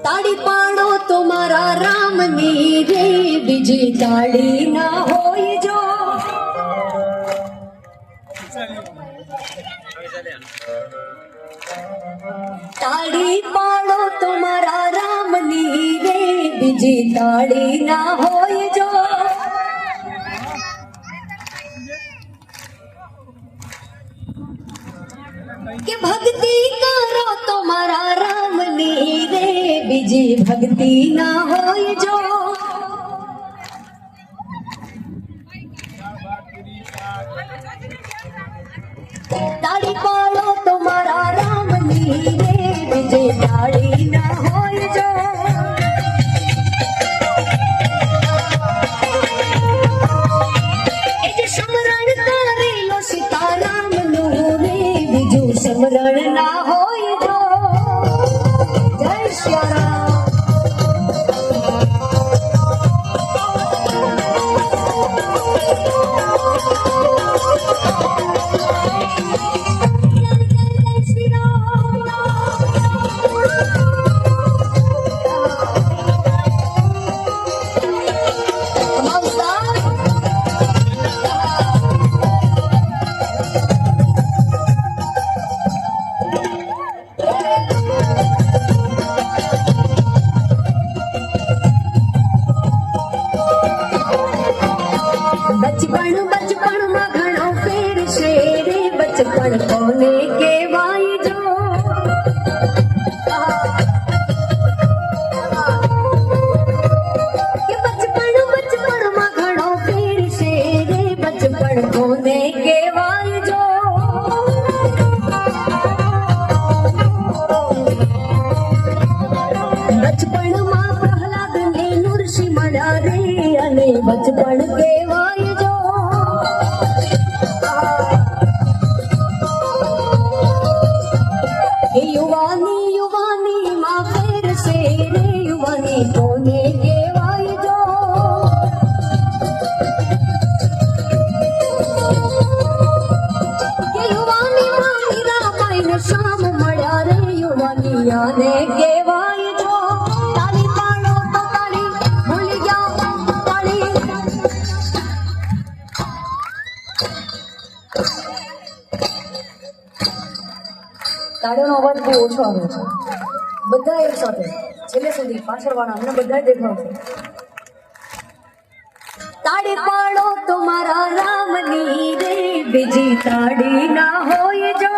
તાળી પાડો તો મારા રામની રે, બીજી તાળી ના હોય જો. તાળી પાડો તો મારા રામની રે, બીજી તાળી ના હોય જો. કે ભક્તિ કરો તો મારા રામની રે, બીજી ભક્તિ ના હોય જો. તાળી પાડો તો મારા રામની રે, બીજી તાળી ના હોય જો. એ જે સમરણ કરેલો સીતારામનું રે, બીજું સમરણ ના હોય જો. જય શ્રી રામ. બચપણ બચપણમાં ઘણો ફેર છે રે, બચપણ કોને કહેવાય જો. કે બચપણ બચપણમાં ઘણો ફેર છે રે, બચપણ કોને કહેવાય જો. બચપણમાં પ્રહલાદ ને નૃષિ મળ્યા રે, અને બચપણ કહેવાય જો. યુવાની યુવાની માં ફેર છે રે, યુવાની કોને કહેવાય જો. કે યુવાની માં મીરાબાઈ ને શ્યામ મળ્યા રે, યુવાની આને કહેવાય જો. તાળી પાડો તો તાળી, ભૂલી ગયા તાળી. તાળીનો અવાજ બહુ ઓછો આવે છે. બધા એક સાથે છેલ્લે સુધી પાછળવાળા અમને બધા દેખાવશે. તાળી પાડો તો મારા રામની રે, બીજી તાળી ના હોય જો.